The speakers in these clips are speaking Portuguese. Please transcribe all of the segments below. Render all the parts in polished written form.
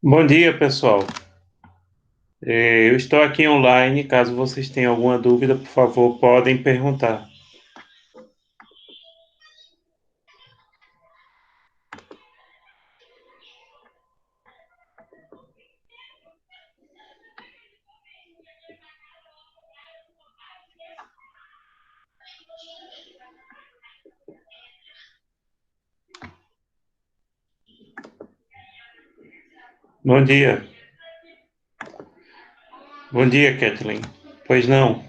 Bom dia, pessoal. Eu estou aqui online. Caso vocês tenham alguma dúvida, por favor, podem perguntar. Bom dia. Bom dia, Kathleen. Pois não?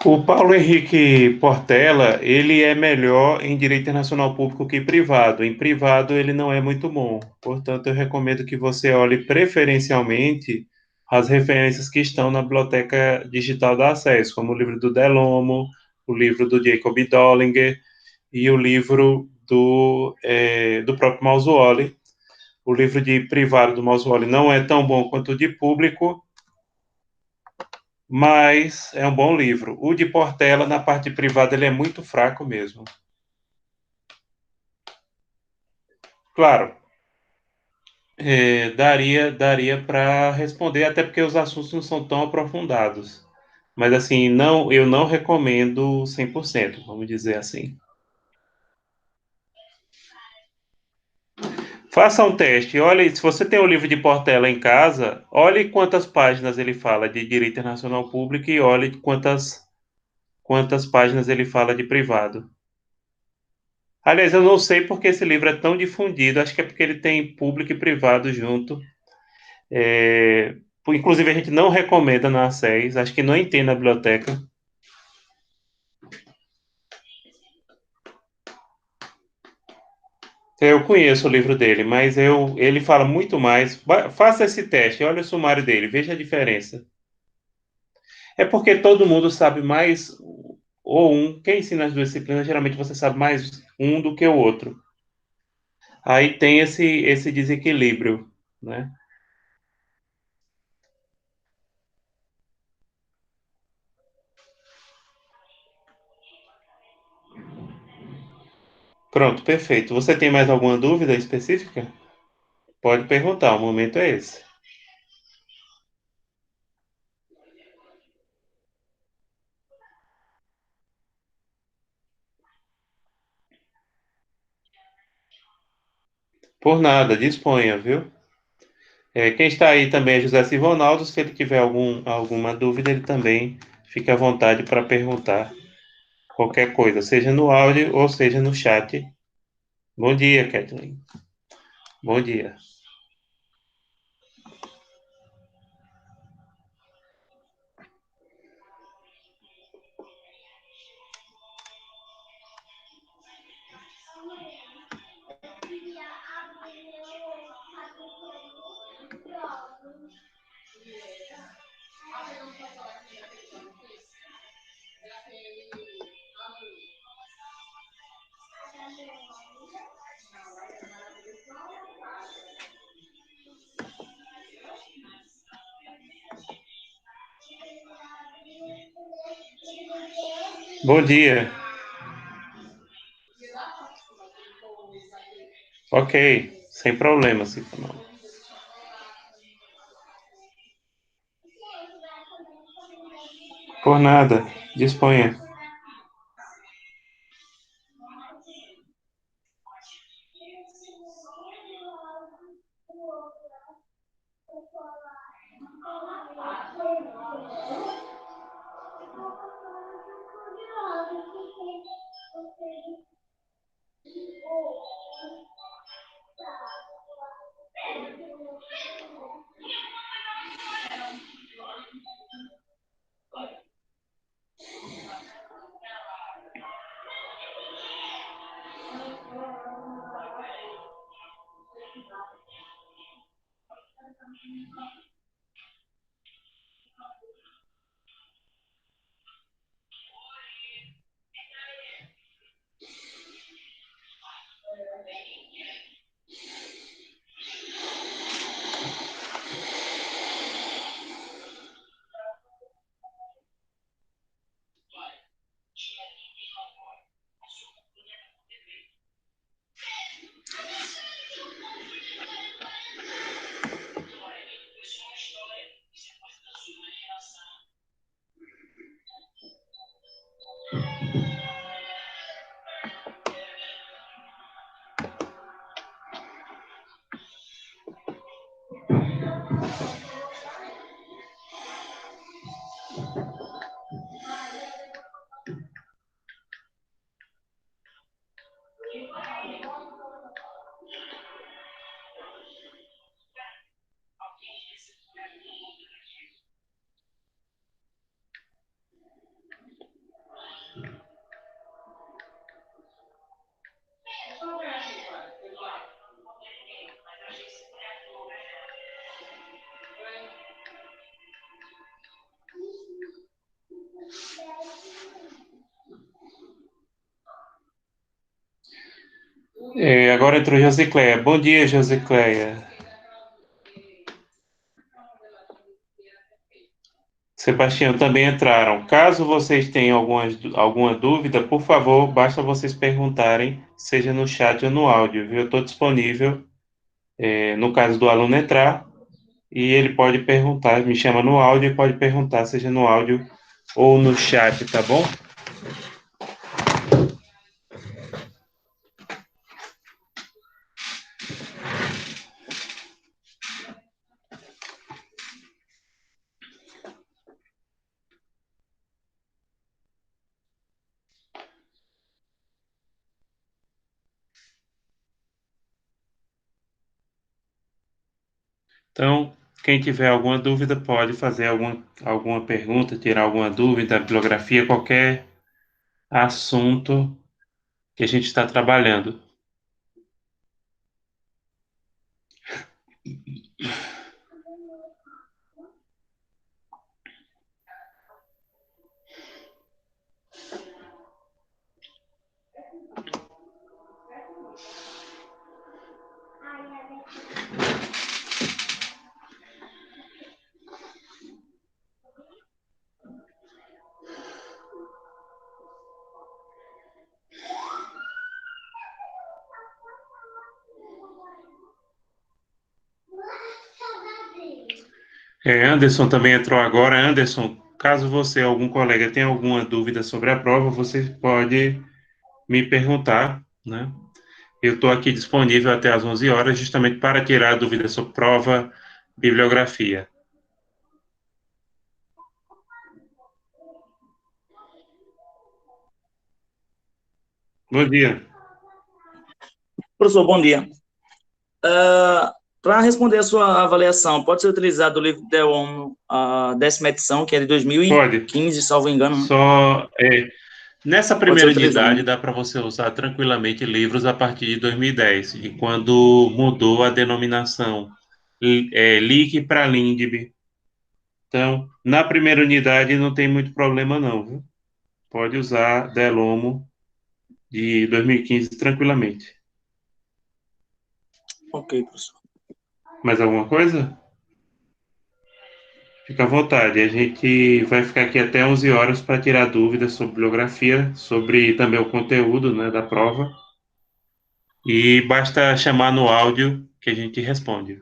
O Paulo Henrique Portela, ele é melhor em direito internacional público que privado. Em privado, ele não é muito bom. Portanto, eu recomendo que você olhe preferencialmente as referências que estão na biblioteca digital da Acesso, como o livro do Delomo, o livro do Jacob Dollinger e o livro do próprio Mausuoli. O livro de privado do Mausuoli não é tão bom quanto o de público, mas é um bom livro. O de Portela, na parte privada, ele é muito fraco mesmo. Claro, daria para responder, até porque os assuntos não são tão aprofundados. Mas assim, não, eu não recomendo 100%, vamos dizer assim. Faça um teste. Olhe, se você tem o livro de Portela em casa, olhe quantas páginas ele fala de direito internacional público e olhe quantas páginas ele fala de privado. Aliás, eu não sei porque esse livro é tão difundido, acho que é porque ele tem público e privado junto. Inclusive, a gente não recomenda na A6, acho que não tem na biblioteca. Eu conheço o livro dele, mas ele fala muito mais. Faça esse teste, olha o sumário dele, veja a diferença. É porque todo mundo sabe mais, ou um, quem ensina as duas disciplinas, geralmente você sabe mais um do que o outro. Aí tem esse desequilíbrio, né? Pronto, perfeito. Você tem mais alguma dúvida específica? Pode perguntar, o momento é esse. Por nada, disponha, viu? Quem está aí também é José Sivonaldo. Se ele tiver alguma dúvida, ele também fica à vontade para perguntar qualquer coisa, seja no áudio ou seja no chat. Bom dia, Kathleen. Bom dia. Bom dia. Ok, sem problema, Sivonaldo. Por nada, disponha. Agora entrou Josicléia. Bom dia, Josicléia. Sebastião também entraram. Caso vocês tenham alguma dúvida, por favor, basta vocês perguntarem, seja no chat ou no áudio, viu? Eu estou disponível, no caso do aluno entrar, e ele pode perguntar, me chama no áudio e pode perguntar, seja no áudio ou no chat, tá bom? Então, quem tiver alguma dúvida pode fazer alguma pergunta, tirar alguma dúvida, bibliografia, qualquer assunto que a gente está trabalhando. Anderson também entrou agora. Anderson, caso você, algum colega, tenha alguma dúvida sobre a prova, você pode me perguntar, né? Eu estou aqui disponível até às 11 horas, justamente para tirar dúvidas sobre prova, bibliografia. Bom dia. Professor, bom dia. Para responder a sua avaliação, pode ser utilizado o livro Deon, a 10ª edição, que é de Pode. 2015, salvo engano. Só nessa Pode ser primeira utilizado, unidade né? dá para você usar tranquilamente livros a partir de 2010, e quando mudou a denominação LIC para LINDB. Então, na primeira unidade não tem muito problema não, viu? Pode usar Delomo de 2015 tranquilamente. Ok, professor. Mais alguma coisa? Fica à vontade. A gente vai ficar aqui até 11 horas para tirar dúvidas sobre bibliografia, sobre também o conteúdo, né, da prova. E basta chamar no áudio que a gente responde.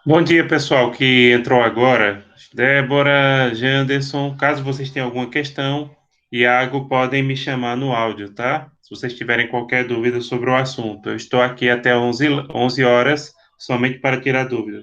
Bom dia, pessoal que entrou agora. Débora, Janderson, caso vocês tenham alguma questão, Iago, podem me chamar no áudio, tá? Se vocês tiverem qualquer dúvida sobre o assunto. Eu estou aqui até 11 horas, somente para tirar dúvida.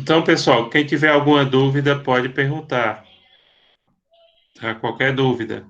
Então, pessoal, quem tiver alguma dúvida pode perguntar, tá? Qualquer dúvida.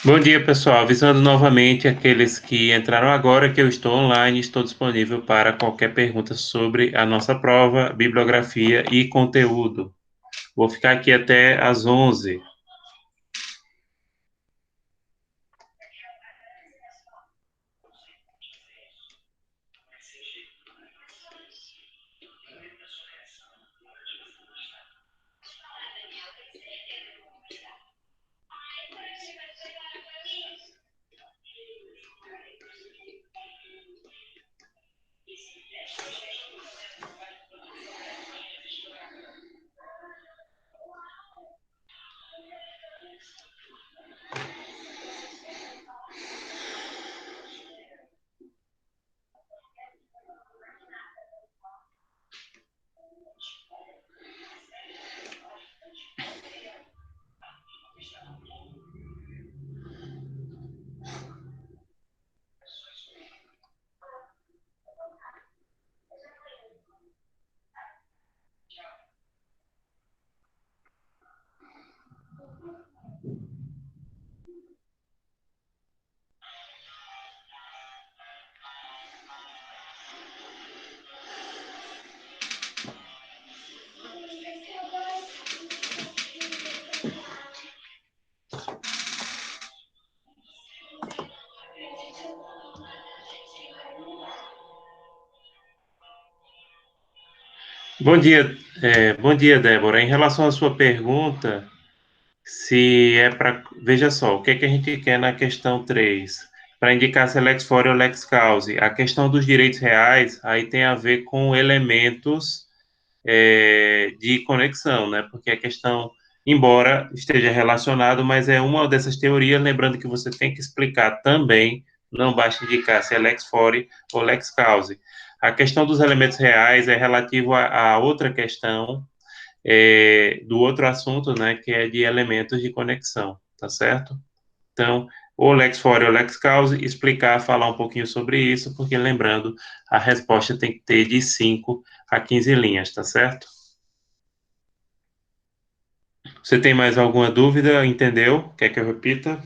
Bom dia, pessoal. Avisando novamente aqueles que entraram agora que eu estou online, estou disponível para qualquer pergunta sobre a nossa prova, bibliografia e conteúdo. Vou ficar aqui até às 11. Bom dia, Débora. Em relação à sua pergunta, se é para. Veja só, o que é que a gente quer na questão 3? Para indicar se é lex fori ou lex causa. A questão dos direitos reais aí tem a ver com elementos de conexão, né? Porque a questão, embora esteja relacionado, mas é uma dessas teorias, lembrando que você tem que explicar também, não basta indicar se é lex fori ou lex causa. A questão dos elementos reais é relativo a outra questão do outro assunto, né, que é de elementos de conexão, tá certo? Então, o lex fori ou lex causa, explicar, falar um pouquinho sobre isso, porque lembrando, a resposta tem que ter de 5 a 15 linhas, tá certo? Você tem mais alguma dúvida? Entendeu? Quer que eu repita?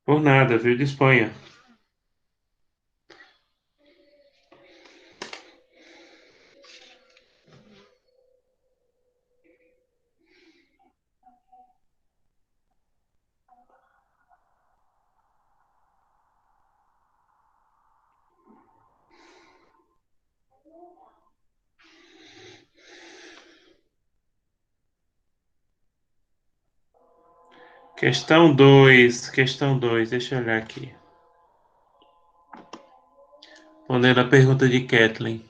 Por nada, viu? De Espanha. Questão 2, deixa eu olhar aqui. Respondendo a pergunta de Kathleen.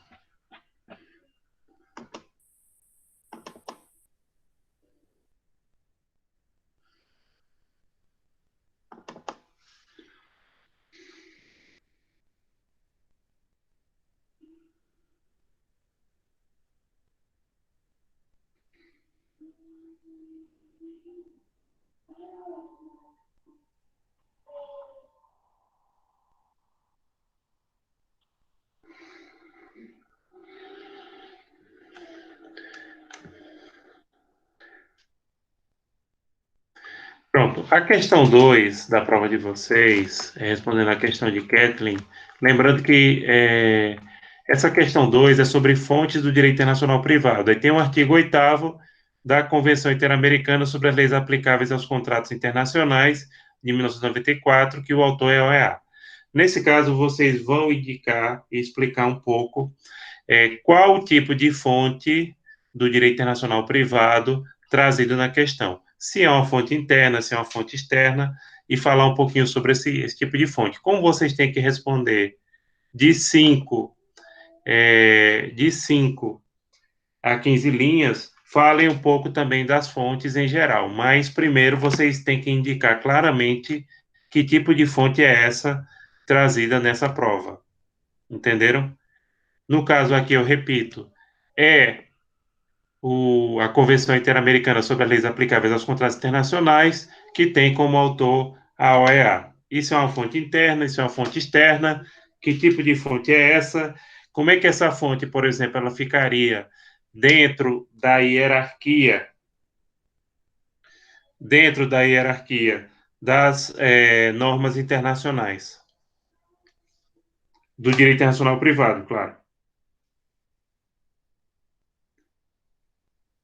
Pronto, a questão 2 da prova de vocês, respondendo a questão de Kathleen, lembrando que essa questão 2 é sobre fontes do direito internacional privado. Aí tem o artigo 8º da Convenção Interamericana sobre as Leis Aplicáveis aos Contratos Internacionais, de 1994, que o autor é a OEA. Nesse caso, vocês vão indicar e explicar um pouco qual o tipo de fonte do direito internacional privado trazido na questão. Se é uma fonte interna, se é uma fonte externa, e falar um pouquinho sobre esse tipo de fonte. Como vocês têm que responder de 5 a 15 linhas, falem um pouco também das fontes em geral, mas primeiro vocês têm que indicar claramente que tipo de fonte é essa trazida nessa prova. Entenderam? No caso aqui, eu repito, é a Convenção Interamericana sobre as Leis Aplicáveis aos Contratos Internacionais, que tem como autor a OEA. Isso é uma fonte interna, isso é uma fonte externa. Que tipo de fonte é essa? Como é que essa fonte, por exemplo, ela ficaria dentro da hierarquia das normas internacionais, do direito internacional privado, claro.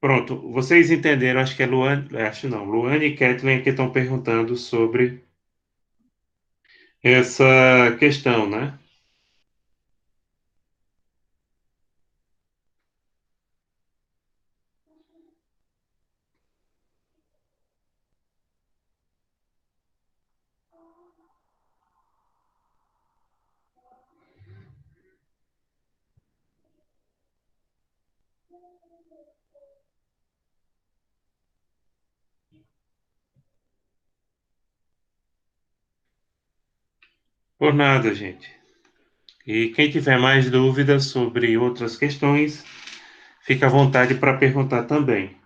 Pronto, vocês entenderam, acho que é Luane, acho não, Luane e Kathleen que estão perguntando sobre essa questão, né? Por nada, gente. E quem tiver mais dúvidas sobre outras questões, fica à vontade para perguntar também.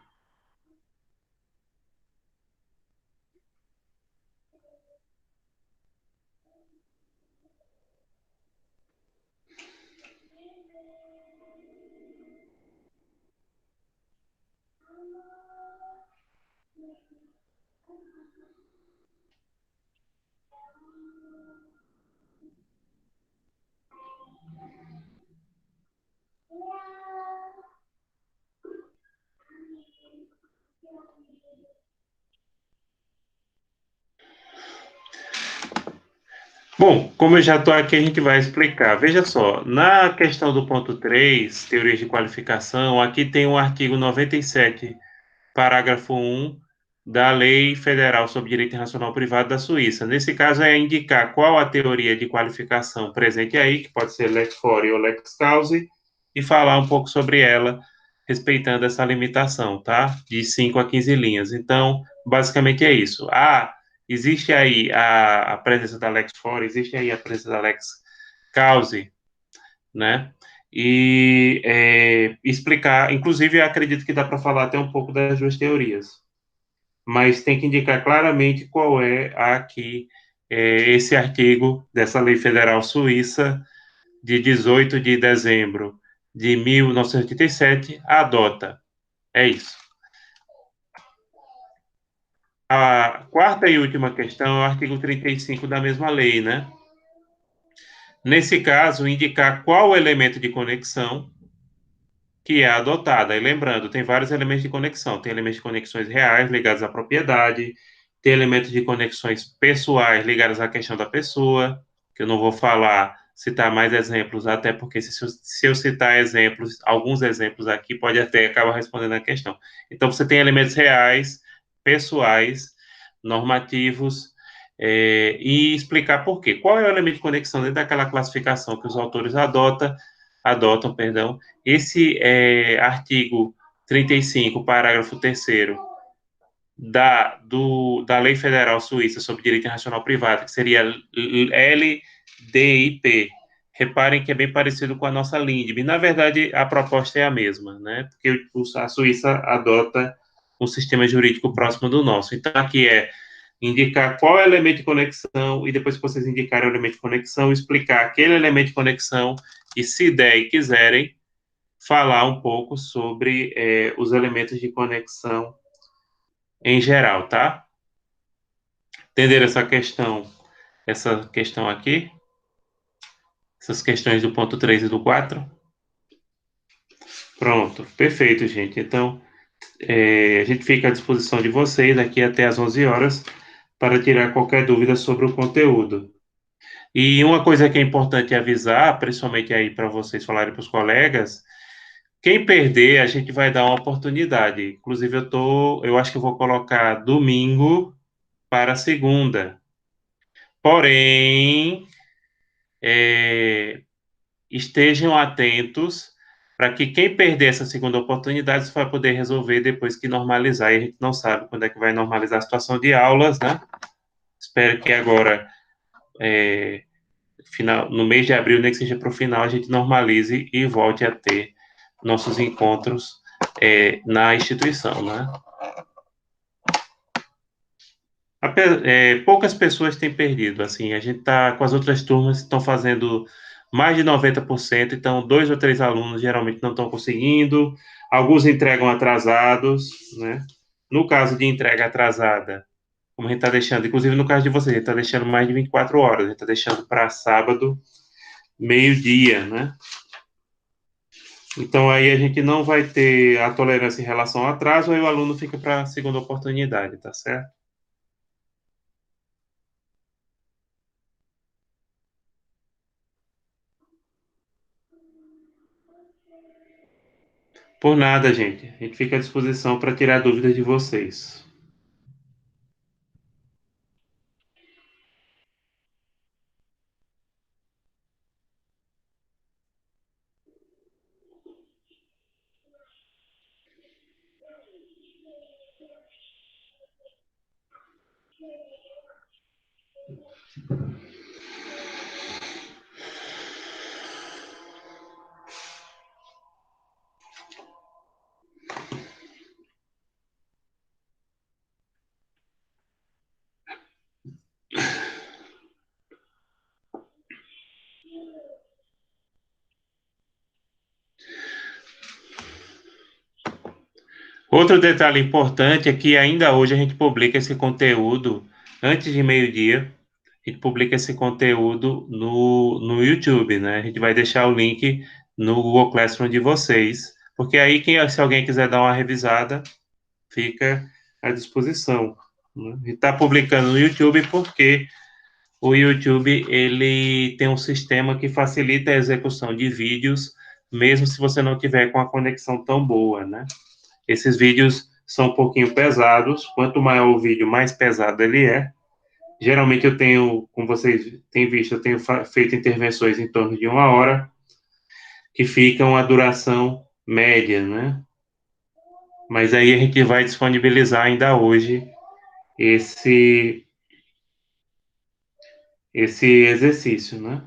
Bom, como eu já estou aqui, a gente vai explicar. Veja só, na questão do ponto 3, teorias de qualificação, aqui tem o artigo 97, parágrafo 1 da Lei Federal sobre Direito Internacional Privado da Suíça. Nesse caso, é indicar qual a teoria de qualificação presente aí, que pode ser lex fori ou lex causa, e falar um pouco sobre ela, respeitando essa limitação, tá? De 5 a 15 linhas. Então, basicamente é isso. Existe aí a presença da lex fori, existe aí a presença da lex causa, né? E explicar, inclusive, eu acredito que dá para falar até um pouco das duas teorias, mas tem que indicar claramente qual é a que esse artigo dessa lei federal suíça de 18 de dezembro de 1987 adota. É isso. A quarta e última questão é o artigo 35 da mesma lei, né? Nesse caso, indicar qual elemento de conexão que é adotada. E lembrando, tem vários elementos de conexão. Tem elementos de conexões reais ligados à propriedade, tem elementos de conexões pessoais ligados à questão da pessoa, que eu não vou falar, citar mais exemplos, até porque se eu citar exemplos, alguns exemplos aqui, pode até acabar respondendo a questão. Então, você tem elementos reais, pessoais, normativos, e explicar por quê. Qual é o elemento de conexão dentro daquela classificação que os autores adotam, perdão, esse artigo 35, parágrafo 3º da Lei Federal Suíça sobre Direito Internacional Privado, que seria LDIP. Reparem que é bem parecido com a nossa LINDB. Na verdade, a proposta é a mesma, né? Porque a Suíça adota um sistema jurídico próximo do nosso. Então, aqui é indicar qual é o elemento de conexão e depois que vocês indicarem o elemento de conexão, explicar aquele elemento de conexão e, se der e quiserem, falar um pouco sobre os elementos de conexão em geral, tá? Entenderam essa questão aqui? Essas questões do ponto 3 e do 4? Pronto, perfeito, gente. Então, a gente fica à disposição de vocês aqui até às 11 horas para tirar qualquer dúvida sobre o conteúdo. E uma coisa que é importante avisar, principalmente aí para vocês falarem para os colegas, quem perder, a gente vai dar uma oportunidade. Inclusive, eu acho que eu vou colocar domingo para segunda. Porém, é, estejam atentos para que quem perder essa segunda oportunidade só vai poder resolver depois que normalizar. E a gente não sabe quando é que vai normalizar a situação de aulas, né? Espero que agora, no mês de abril, nem que seja para o final, a gente normalize e volte a ter nossos encontros na instituição, né? Poucas pessoas têm perdido, assim, a gente está com as outras turmas que estão fazendo mais de 90%, então dois ou três alunos geralmente não estão conseguindo, alguns entregam atrasados, né? No caso de entrega atrasada, como a gente está deixando, inclusive no caso de vocês, a gente está deixando mais de 24 horas, a gente está deixando para sábado, meio-dia, né? Então aí a gente não vai ter a tolerância em relação ao atraso, aí o aluno fica para a segunda oportunidade, tá certo? Por nada, gente. A gente fica à disposição para tirar dúvidas de vocês. Outro detalhe importante é que ainda hoje a gente publica esse conteúdo antes de meio-dia. A gente publica esse conteúdo no YouTube, né? A gente vai deixar o link no Google Classroom de vocês, porque aí se alguém quiser dar uma revisada, fica à disposição, né? A gente está publicando no YouTube porque o YouTube ele tem um sistema que facilita a execução de vídeos, mesmo se você não tiver com a conexão tão boa, né? Esses vídeos são um pouquinho pesados. Quanto maior o vídeo, mais pesado ele é. Geralmente eu tenho, como vocês têm visto, eu tenho feito intervenções em torno de 1 hora, que ficam a duração média, né? Mas aí a gente vai disponibilizar ainda hoje esse esse exercício, né?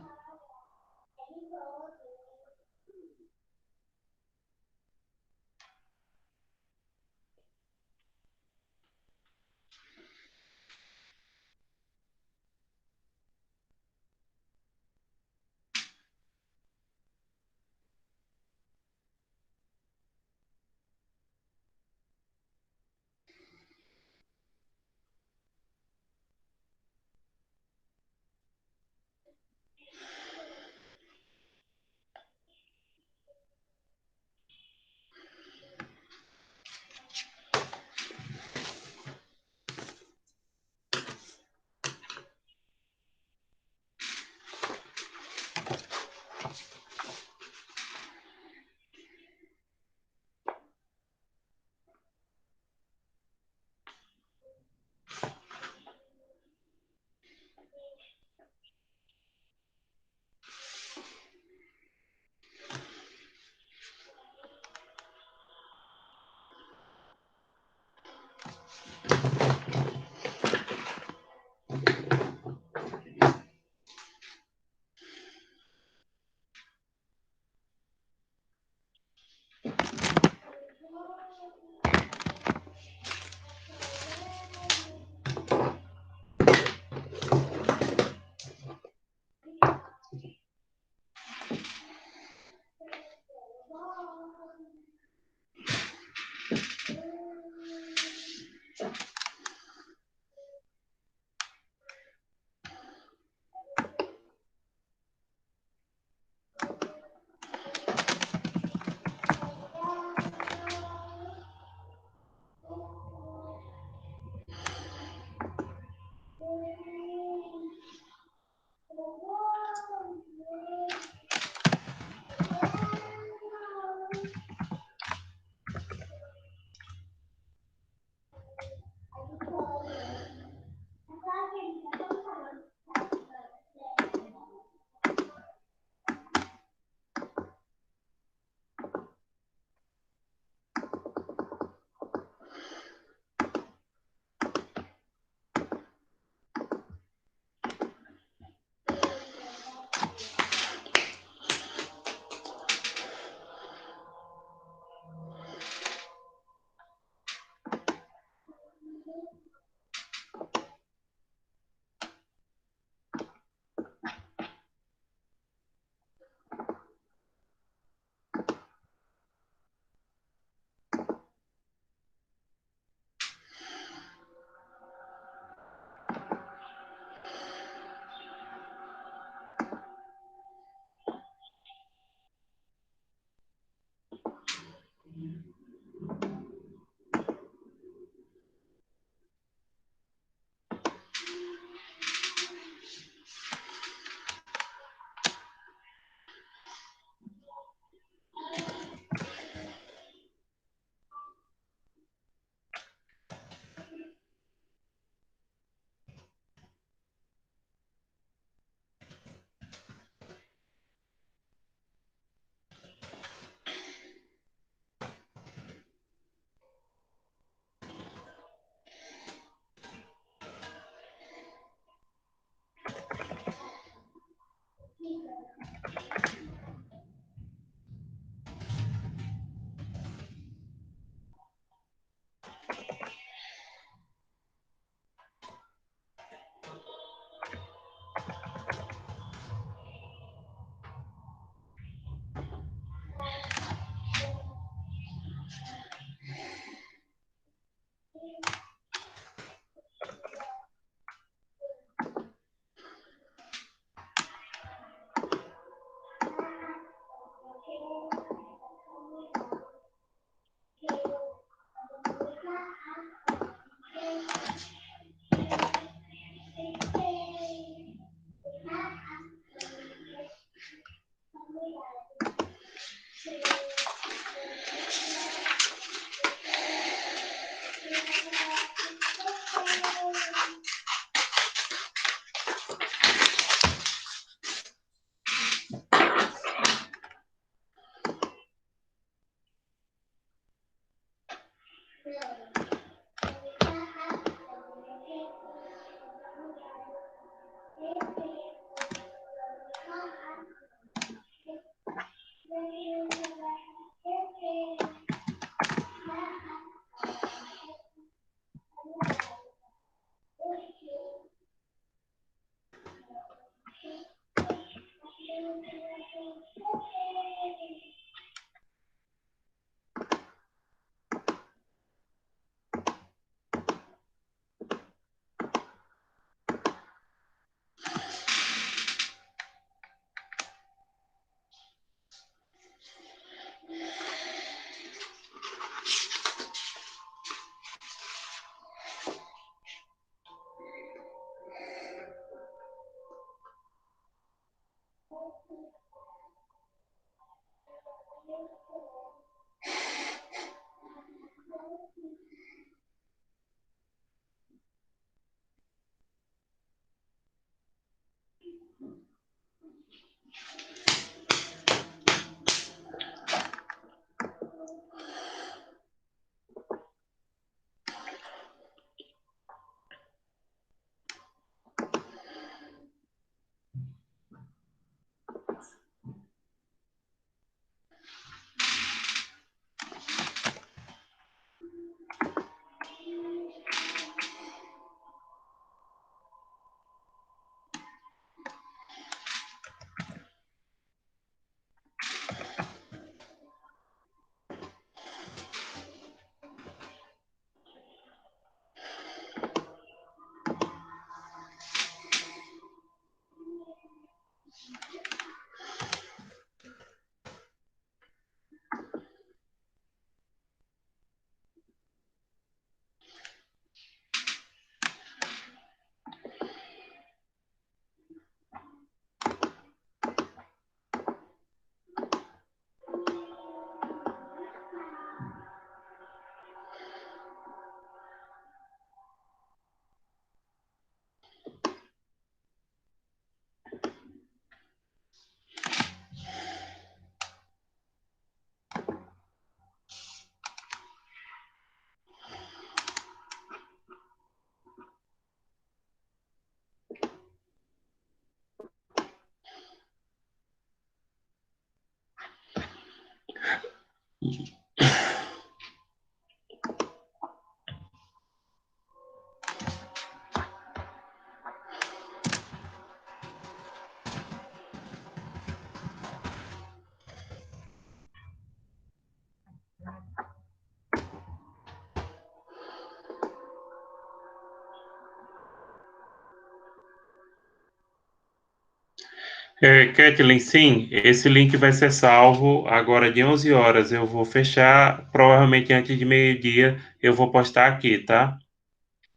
Kathleen, sim, esse link vai ser salvo agora de 11 horas. Eu vou fechar, provavelmente antes de meio-dia, eu vou postar aqui, tá?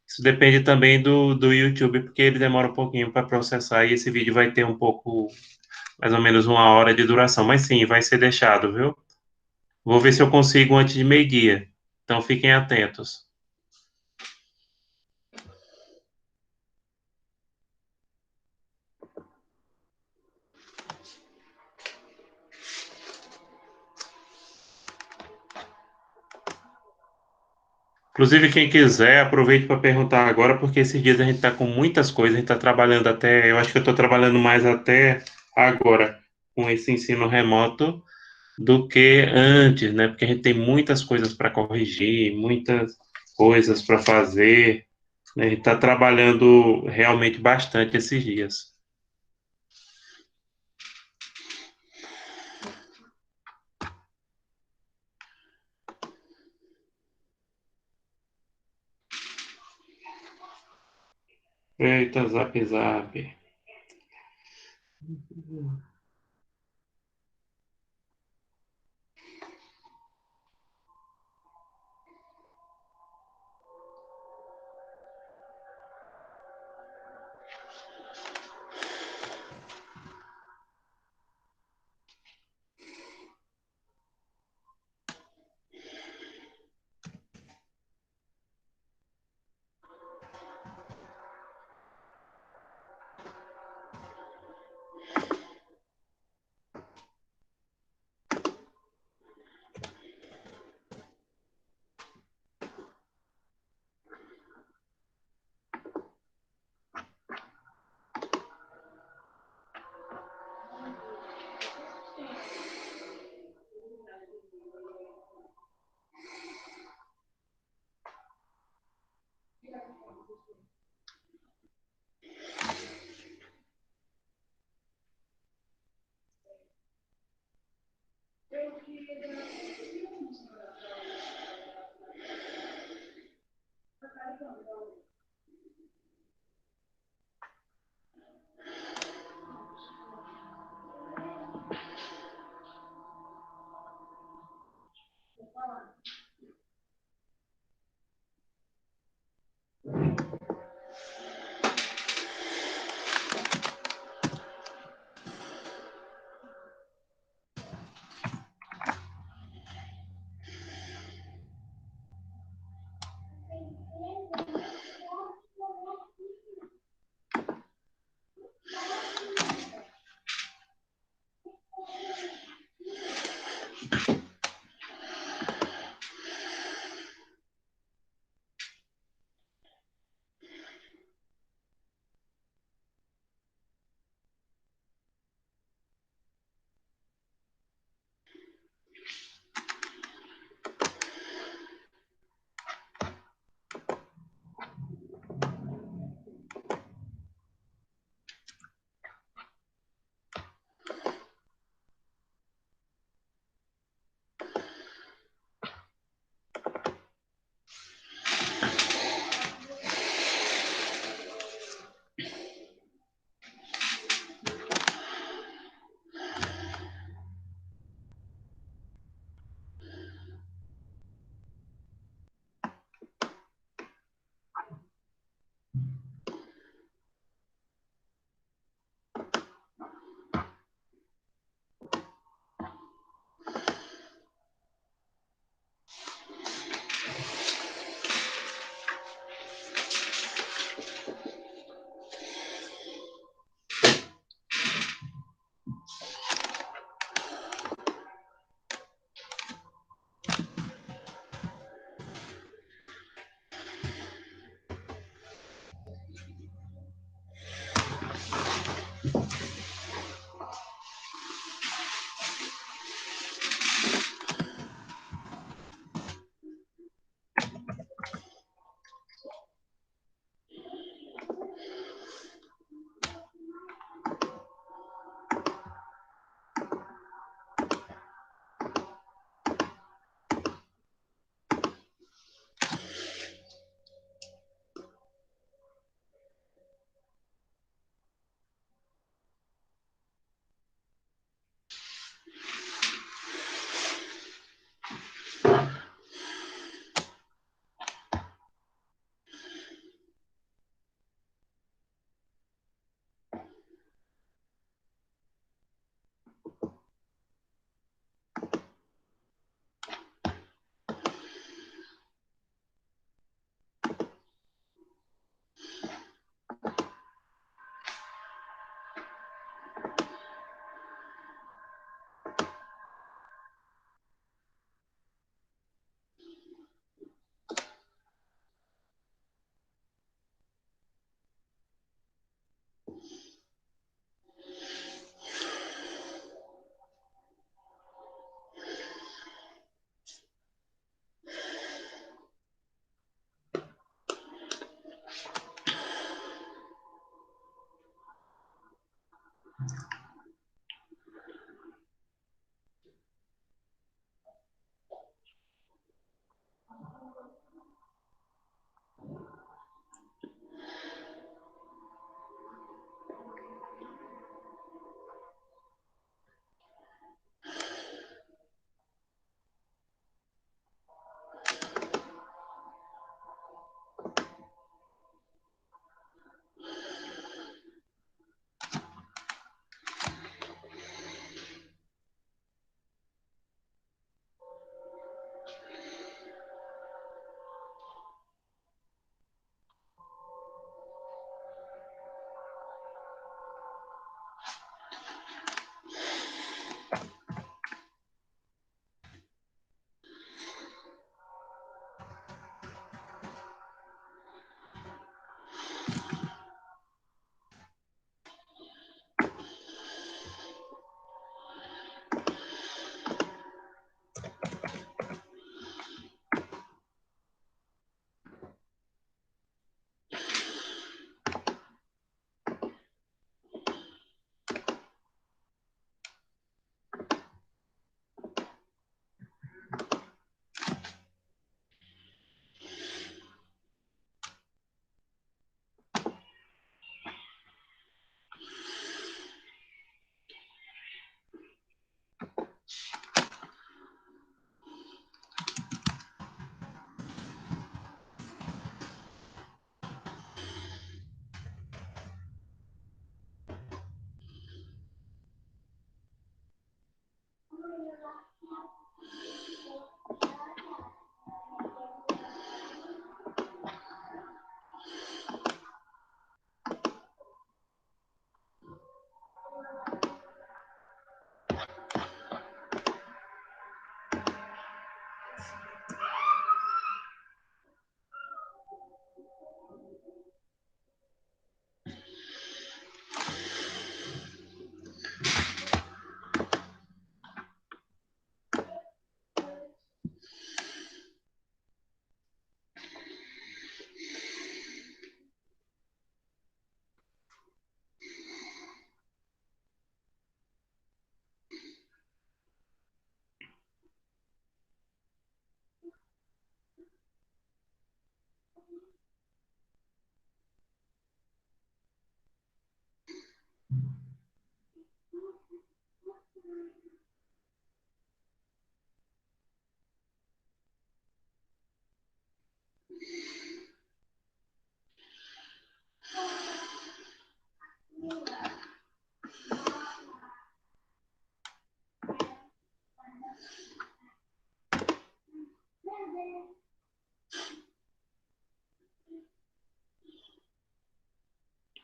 Isso depende também do YouTube, porque ele demora um pouquinho para processar e esse vídeo vai ter um pouco, mais ou menos 1 hora de duração. Mas sim, vai ser deixado, viu? Vou ver se eu consigo antes de meio-dia. Então fiquem atentos. Inclusive, quem quiser, aproveite para perguntar agora, porque esses dias a gente está com muitas coisas, a gente está trabalhando até, eu acho que eu estou trabalhando mais até agora com esse ensino remoto do que antes, né? Porque a gente tem muitas coisas para corrigir, muitas coisas para fazer, né? A gente está trabalhando realmente bastante esses dias. Eita, zap, zap.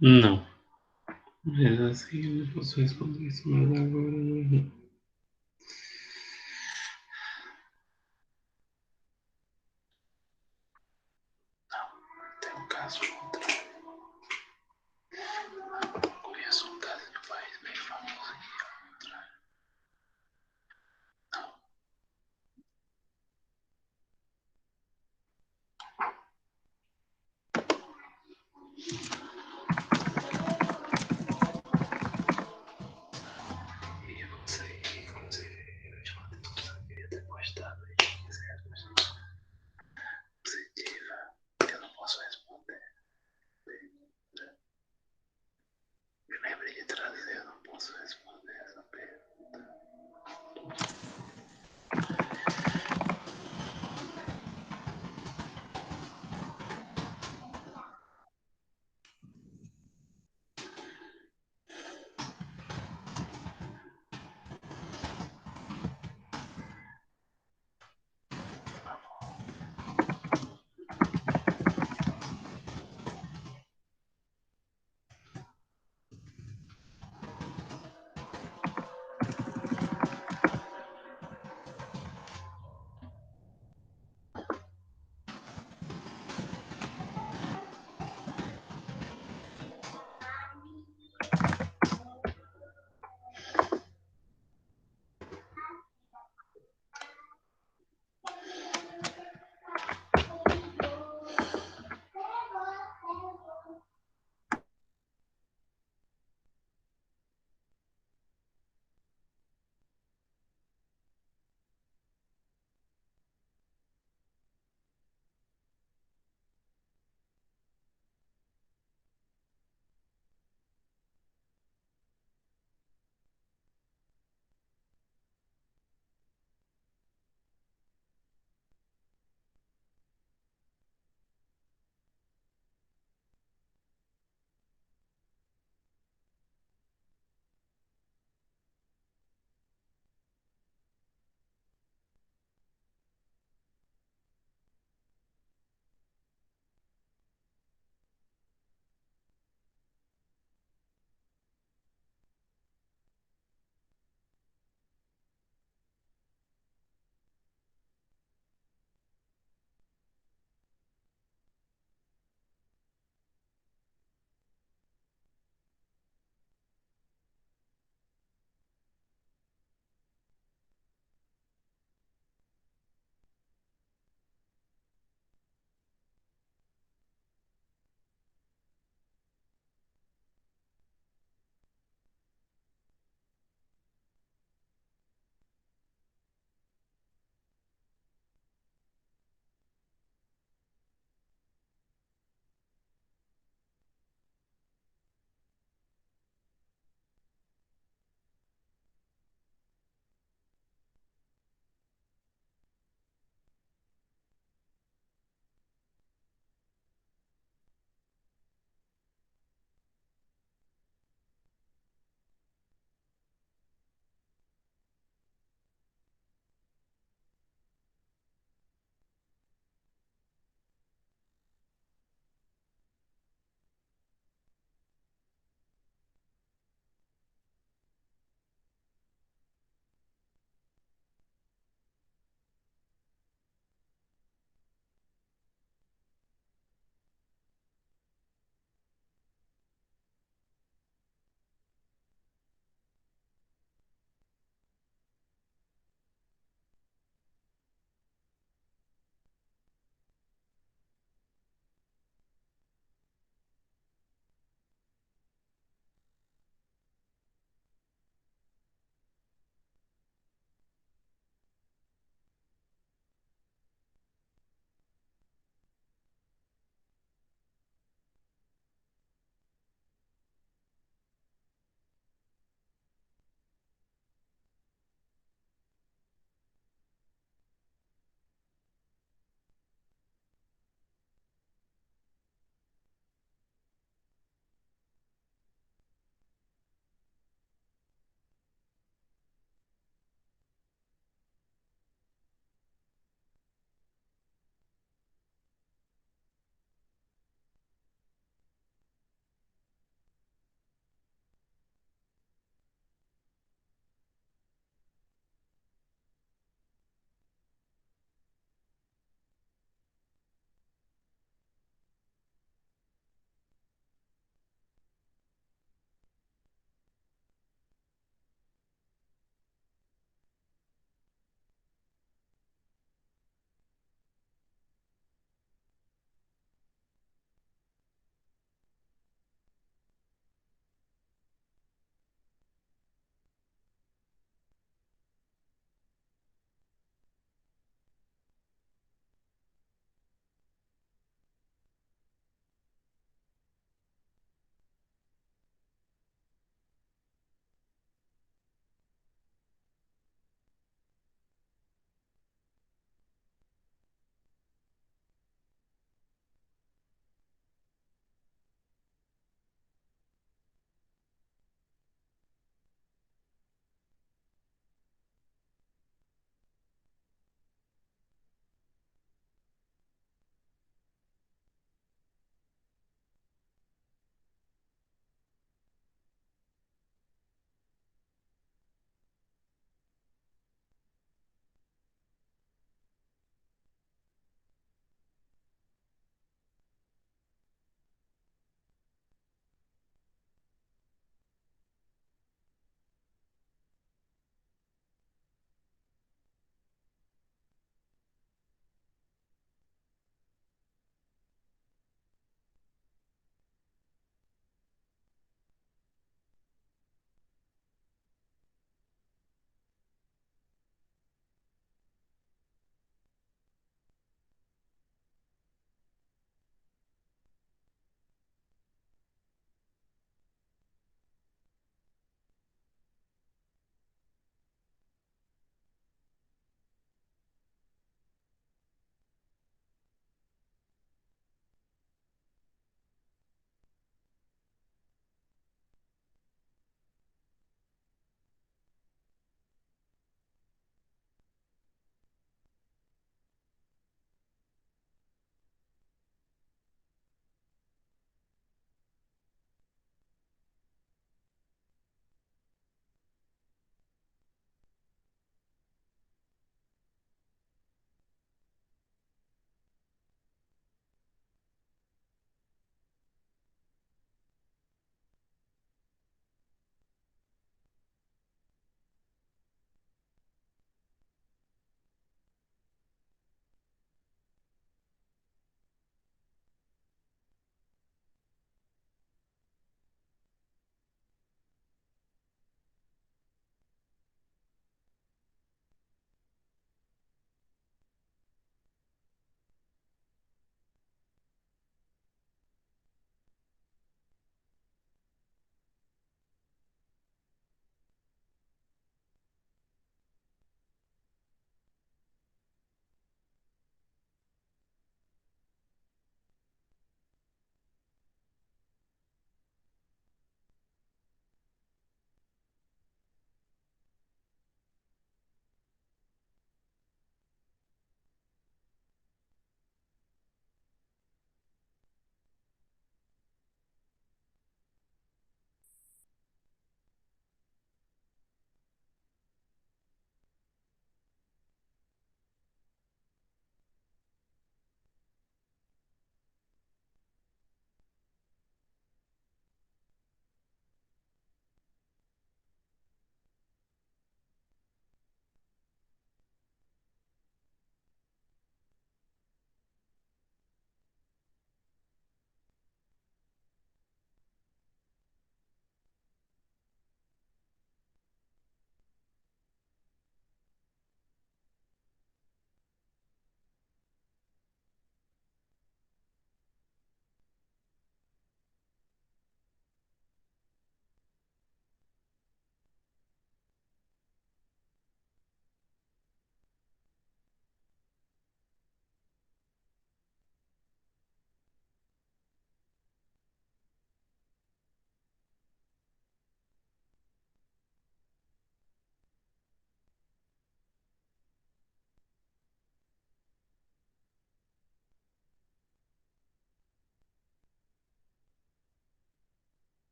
Não. Mas assim, eu posso responder isso, mas agora não. Tem um caso de outra.